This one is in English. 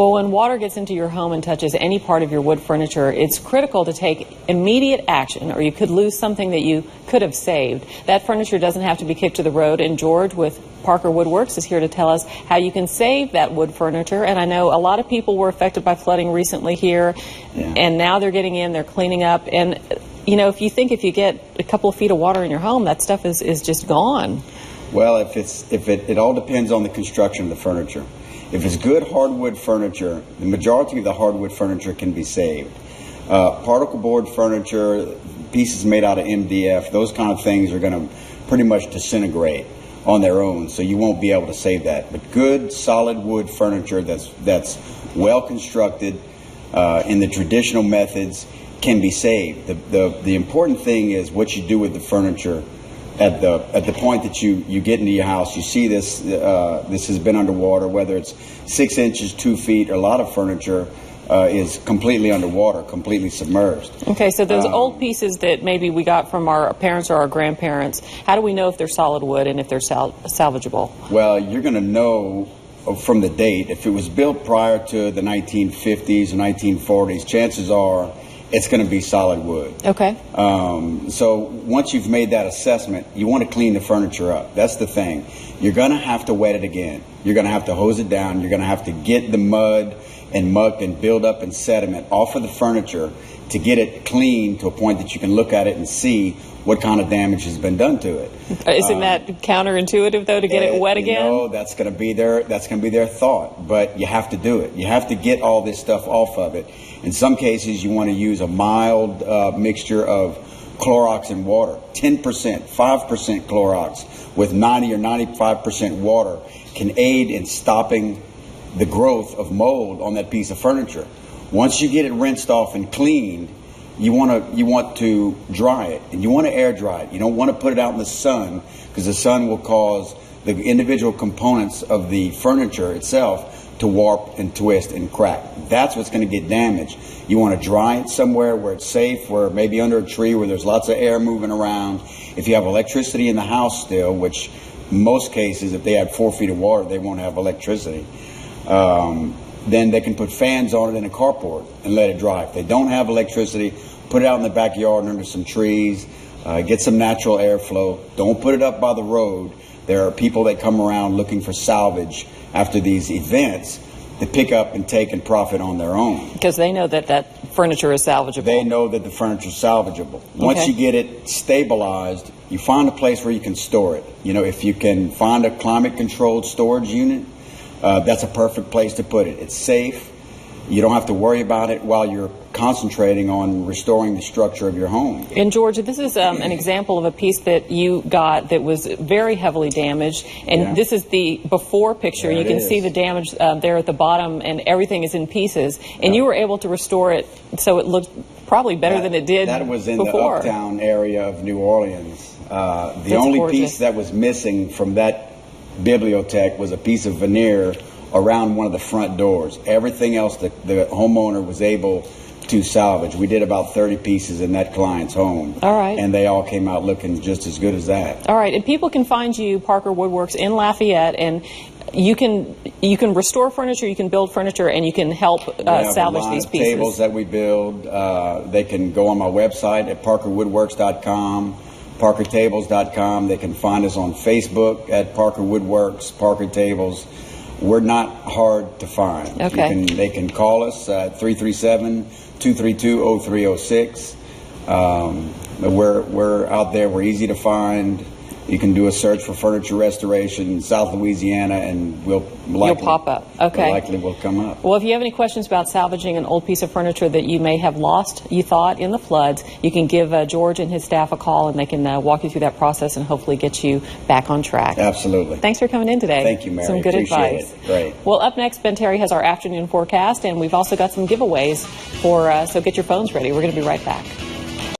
Well, when water gets into your home and touches any part of your wood furniture, it's critical to take immediate action, or you could lose something that you could have saved. That furniture doesn't have to be kicked to the road, and George with Parker Woodworks is here to tell us how you can save that wood furniture. And I know a lot of people were affected by flooding recently here, and now they're getting in, they're cleaning up, and you know, if you get a couple of feet of water in your home, that stuff is just gone. Well, it all depends on the construction of the furniture. If it's good hardwood furniture, the majority of the hardwood furniture can be saved. Particle board furniture, pieces made out of MDF, those kind of things are going to pretty much disintegrate on their own, so you won't be able to save that. But good, solid wood furniture that's well constructed in the traditional methods can be saved. The important thing is what you do with the furniture at the point that you get into your house. You see this has been underwater, whether it's 6 inches, 2 feet, or a lot of furniture is completely underwater, completely submerged. Okay, so those old pieces that maybe we got from our parents or our grandparents, how do we know if they're solid wood and if they're salvageable? Well, you're going to know from the date. If it was built prior to the 1950s or 1940s, chances are it's going to be solid wood. Okay. So once you've made that assessment, you want to clean the furniture up. That's the thing. You're going to have to wet it again. You're going to have to hose it down. You're going to have to get the mud and muck and buildup and sediment off of the furniture to get it clean to a point that you can look at it and see what kind of damage has been done to it. Isn't that counterintuitive, though, to get it wet again? No, that's going to be their thought, but you have to do it. You have to get all this stuff off of it. In some cases, you want to use a mild mixture of Clorox and water. 10%, 5% Clorox with 90 or 95% water can aid in stopping the growth of mold on that piece of furniture. Once you get it rinsed off and cleaned, you want to dry it, and you want to air dry it. You don't want to put it out in the sun, because the sun will cause the individual components of the furniture itself to warp and twist and crack. That's what's going to get damaged. You want to dry it somewhere where it's safe, where maybe under a tree where there's lots of air moving around. If you have electricity in the house still, which most cases, if they had 4 feet of water, they won't have electricity. Then they can put fans on it in a carport and let it dry. If they don't have electricity, put it out in the backyard under some trees, get some natural airflow. Don't put it up by the road. There are people that come around looking for salvage after these events to pick up and take and profit on their own. Because they know that furniture is salvageable. They know that the furniture is salvageable. Once you get it stabilized, you find a place where you can store it. You know, if you can find a climate-controlled storage unit, that's a perfect place to put it. It's safe. You don't have to worry about it while you're concentrating on restoring the structure of your home. And George, this is an example of a piece that you got that was very heavily damaged, and this is the before picture. There you can see the damage there at the bottom, and everything is in pieces, and you were able to restore it so it looked probably better than it did before. That was in the uptown area of New Orleans. The only piece that was missing from that bibliothèque was a piece of veneer around one of the front doors. Everything else the homeowner was able to salvage. We did about 30 pieces in that client's home. All right. And they all came out looking just as good as that. All right. And people can find you, Parker Woodworks, in Lafayette, and you can restore furniture, you can build furniture, and you can help salvage these pieces. Tables that we build. They can go on my website at parkerwoodworks.com, parkertables.com. They can find us on Facebook at Parker Woodworks, Parker Tables. We're not hard to find. Okay. They can call us at 337-232-0306. We're out there. We're easy to find. You can do a search for furniture restoration in South Louisiana, and you'll pop up. Okay. Likely will come up. Well, if you have any questions about salvaging an old piece of furniture that you may have lost, you thought, in the floods, you can give George and his staff a call, and they can walk you through that process and hopefully get you back on track. Absolutely. Thanks for coming in today. Thank you, Mary. Some good Appreciate advice. It. Great. Well, up next, Ben Terry has our afternoon forecast, and we've also got some giveaways so get your phones ready. We're going to be right back.